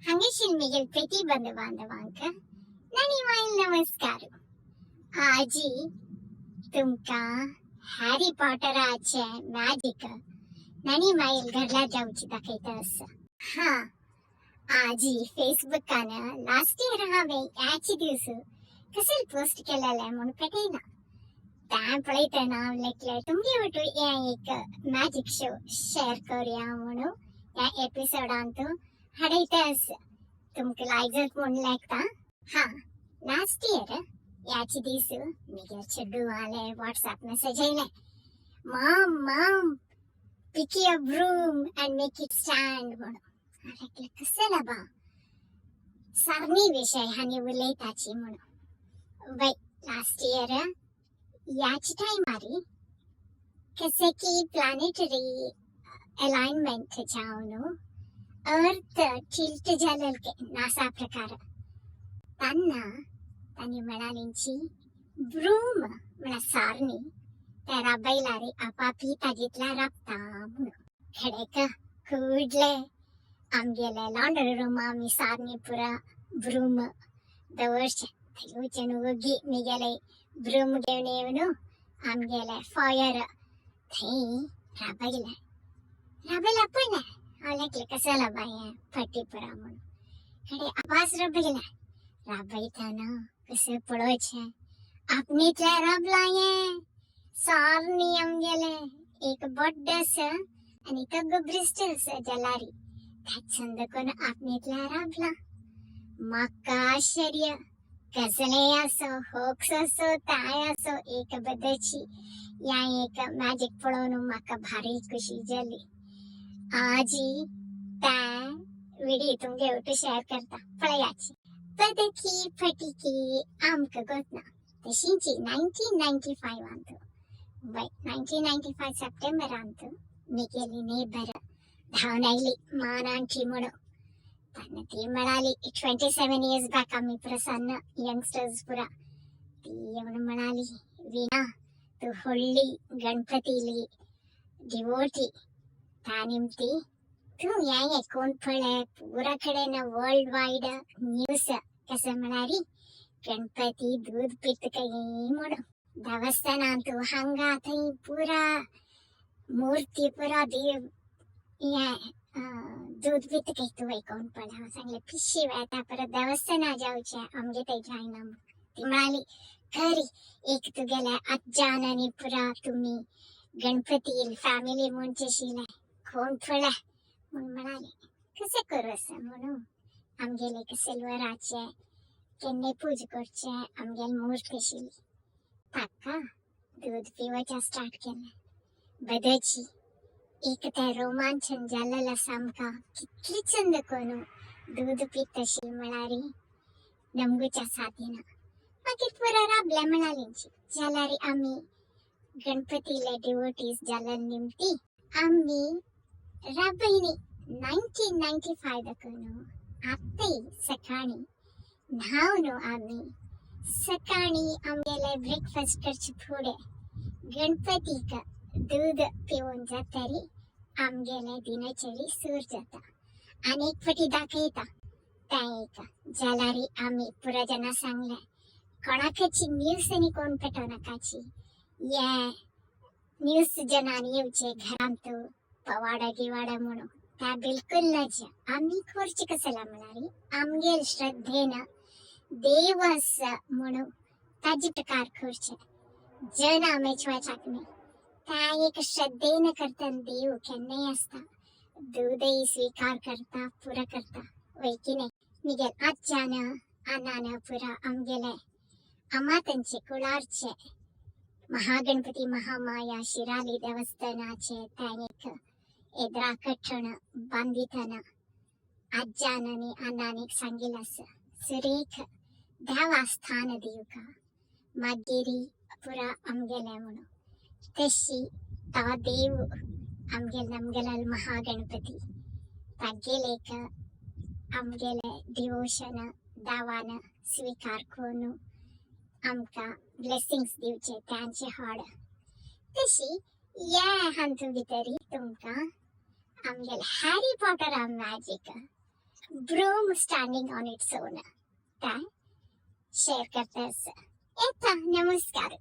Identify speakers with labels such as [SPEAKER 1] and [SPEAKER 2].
[SPEAKER 1] हांगाशील मिगेल प्रीती बंधू बांधवांक नानी माईल नमस्कार. आजी तुमका हॅरी पॉटराचे मॅजिक नानी माईल घरला जाऊची दाखयतस. हा आजी फेसबुकान लास्ट इयर हांवें याची दिवस कसल पोस्ट केलेले म्हणून पटयना. त्या पळयतना हांव लेखलें तुमगे वटू हें एक मॅजिक शो शेअर करूया म्हणून ह्या एपिसोडांत हाडयतस. तुमका लायक म्हूण लेखता. हा लास्ट इयर याची दीस मिगे चेड्डू आले व्हाट्सएप मेसेज आयले, mom pick a broom and make it stand म्हणून. हांवें कसला बा सारणी विषय हानी उलयताची म्हणून. वय लास्ट इयर याची टायमारी कसे की प्लॅनेटरी अलाइनमेंट जावन अर्थ टिल्ट जालेलके नासा प्रकार तानी म्हणालींची ब्रूम म्हणा सारणी त्या राबयलारी आपापी ताजीतल्या राबता म्हणून. खडेक कुडले आमगेले लॉन्ड्री रूम आमी सारणी पुरा ब्रूम दवरचे थंयच्यान ओगी मिगेले ब्रूम घेवन येवन आमगेले फायर थंय राबयला पळयलें. हांव लेखलें कसला बाय फटी पुरा म्हणून. खडे आपास राबयतना कसे पळोवचे आपणीतले राबला ये सारणी आमगेले एक बड्डस आणि तो गब्रिस्टस जलारी त्याचंद कोण आपणीतल्या राबला. म्हाका आश्चर्य कसले असो होक्स असो काय असो एक बद्दलची या एक मॅजिक पळोवन म्हाका भारी खुशी जाली. आजी त्या व्हिडिओ तुमगे वटू शेअर करता पळयाची. पदकी फटिकी आमक गोतना तशींची 1995 अंत. वय 1995 सप्टेंबर अंत मिगेली नेबर धावन आयली मानांची म्हणून. ताना ती म्हणाली 27 इयर्स बॅक आम्ही प्रसन्न यंगस्टर्स पुरा. ती येवन म्हणाली, वीणा तू होळ्ळी गणपतीली डिवोटी त्या निमती तू ये कोण पळे पुरा कडेन वर्ल्ड वाइड न्यूज कसे म्हणाली गणपती दूध पित काही म्हणून. देवस्थानान तू हांगा थंय पुरा मूर्ती पुरा देव ये दूध पित काही तू कोण पळे. सांगले पिशी वेता परत देवस्थाना जावचे आमगे ते जायना. ती म्हणाली खरी एक तुगेले अज्जान आणि पुरा तुम्ही गणपती फॅमिली म्हणचे शिले कोण पळे म्हणून म्हणाले कसे करू असं म्हणून. आमगेले सिल्वराचे केन्ने पूज करचे आमगेल मूर्ती शिली ताका दूध पिवचे स्टार्ट केले. बदची एक ते रोमांचन जाल्लेला सामका कितली चंद कोणू दूध पित अशी म्हणारी नमगुच्या साथीना. मागीर पुरा राबले म्हणालींची जाल्यार आम्ही गणपतीले डिवोटीज जाल्या निमती आम्ही राबयनी 1995 दकोनू आत्ताही सकाळी न्हावनू आम्ही सकाळी आमगेले ब्रेकफास्ट करचे फुडे गणपतीक दूध पिवून जातरी आमगेले दिनचरी सुरू जाता. आणि एक फाटी दाखयता त्या एक जाल्यार आम्ही पुरा जना सांगले कोणाकची न्यूज आणि कोण पेटो नाकाची ये न्यूज जनान येवचे घरांत पवाडा गिवाडा म्हणून त्या बिलकुल नज आम्ही खोरची कसला म्हणारी आमगेल श्रद्धेन देव अस म्हणून ताजी प्रकार खोरचे जन आमेचवाचाक नाही. त्या एक श्रद्धेन करतन देव केन्ने असता दूधही स्वीकार करता पुरा करता. वय की नाही मिगेल आज्जान आनान पुरा आमगेले अमातंचे कुळारचे महागणपती महामाया शिराली देवस्थानाचे त्यानेक एद्रा कठण बांधितना आज्जान आणि आनानीक सांगिलास सुरेख देवा स्थान दिवका मागेरी पुरा आमगेले म्हणून. तशी ता देव आमगेल नमगेल महागणपती तागेलेक आमगेले डिवोशन दावान स्वीकार करून आमका ब्लेसिंग्स दिवचे त्यांचे हाड. तशी ये हांतू भितरी तुमका आमगेल Harry Potter magic broom standing on its own. काय शेअर करतेस येता नमस्कार